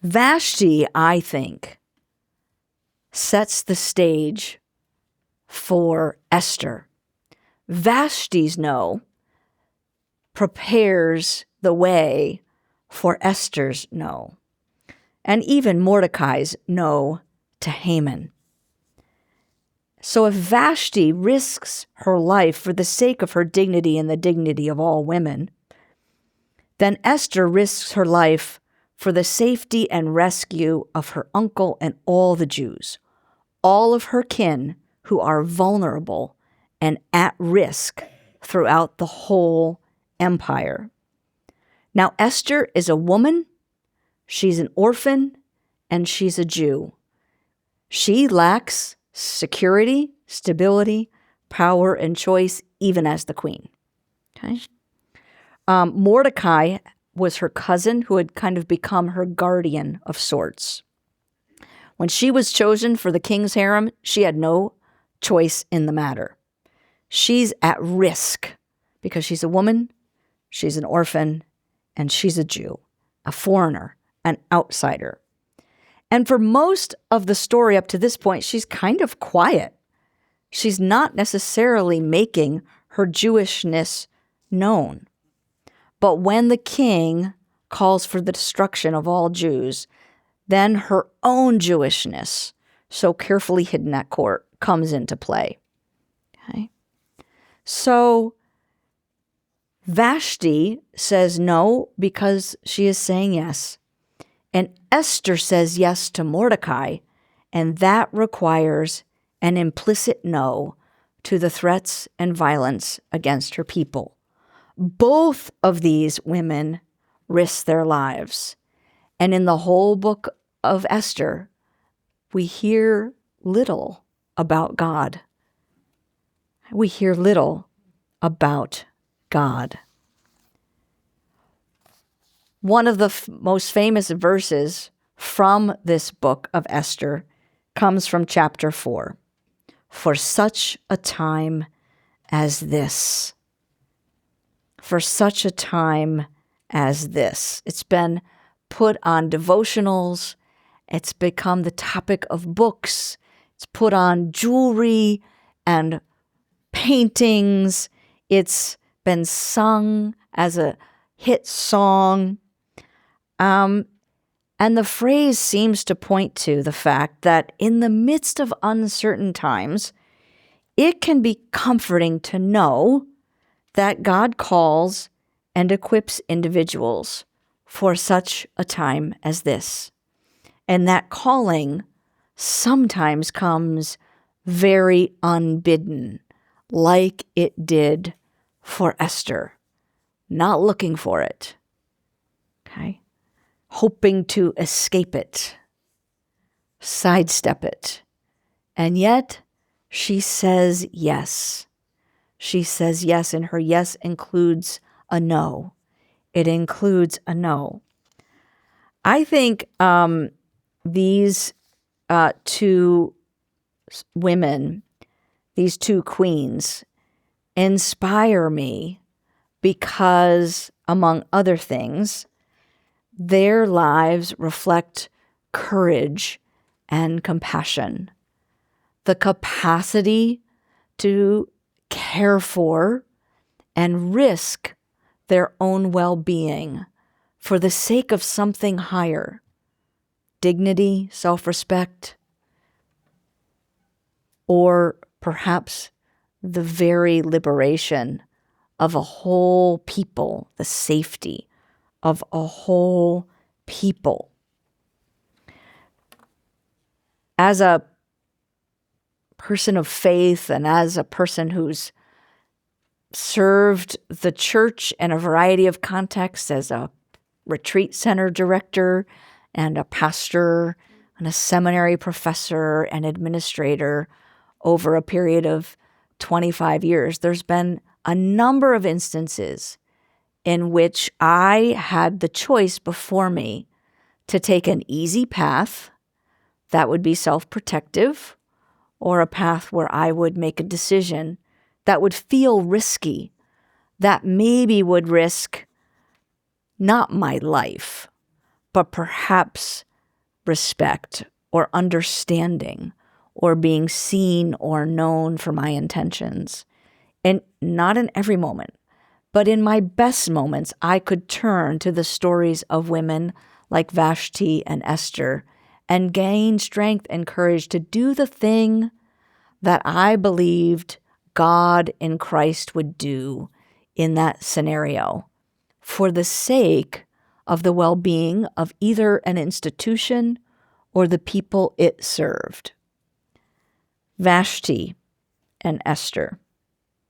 Vashti, I think, sets the stage for Esther. Vashti's no prepares the way for Esther's no, and even Mordecai's no to Haman. So if Vashti risks her life for the sake of her dignity and the dignity of all women, then Esther risks her life for the safety and rescue of her uncle and all the Jews, all of her kin who are vulnerable and at risk throughout the whole empire. Now, Esther is a woman, she's an orphan, and she's a Jew. She lacks security, stability, power, and choice, even as the queen. Okay. Mordecai was her cousin who had kind of become her guardian of sorts. When she was chosen for the king's harem, she had no choice in the matter. She's at risk because she's a woman, she's an orphan, and she's a Jew, a foreigner, an outsider. And for most of the story up to this point, she's kind of quiet. She's not necessarily making her Jewishness known. But when the king calls for the destruction of all Jews, then her own Jewishness, so carefully hidden at court, comes into play. Okay? So Vashti says no because she is saying yes. And Esther says yes to Mordecai, and that requires an implicit no to the threats and violence against her people. Both of these women risk their lives. And in the whole book of Esther, we hear little about God. We hear little about God. One of the most famous verses from this book of Esther comes from chapter 4. For such a time as this. For such a time as this. It's been put on devotionals. It's become the topic of books. It's put on jewelry and paintings. It's been sung as a hit song. And the phrase seems to point to the fact that in the midst of uncertain times, it can be comforting to know that God calls and equips individuals for such a time as this. And that calling sometimes comes very unbidden, like it did for Esther, not looking for it, okay? Hoping to escape it, sidestep it. And yet she says yes. She says yes, and her yes includes a no. It includes a no. I think these two women, these two queens, inspire me because, among other things, their lives reflect courage and compassion, the capacity to care for and risk their own well-being for the sake of something higher, dignity, self-respect, or perhaps the very liberation of a whole people, the safety of a whole people. As a person of faith and as a person who's served the church in a variety of contexts as a retreat center director and a pastor and a seminary professor and administrator over a period of 25 years, there's been a number of instances in which I had the choice before me to take an easy path that would be self-protective, or a path where I would make a decision that would feel risky, that maybe would risk not my life, but perhaps respect or understanding or being seen or known for my intentions. And not in every moment, but in my best moments, I could turn to the stories of women like Vashti and Esther and gain strength and courage to do the thing that I believed God in Christ would do in that scenario for the sake of the well-being of either an institution or the people it served. Vashti and Esther.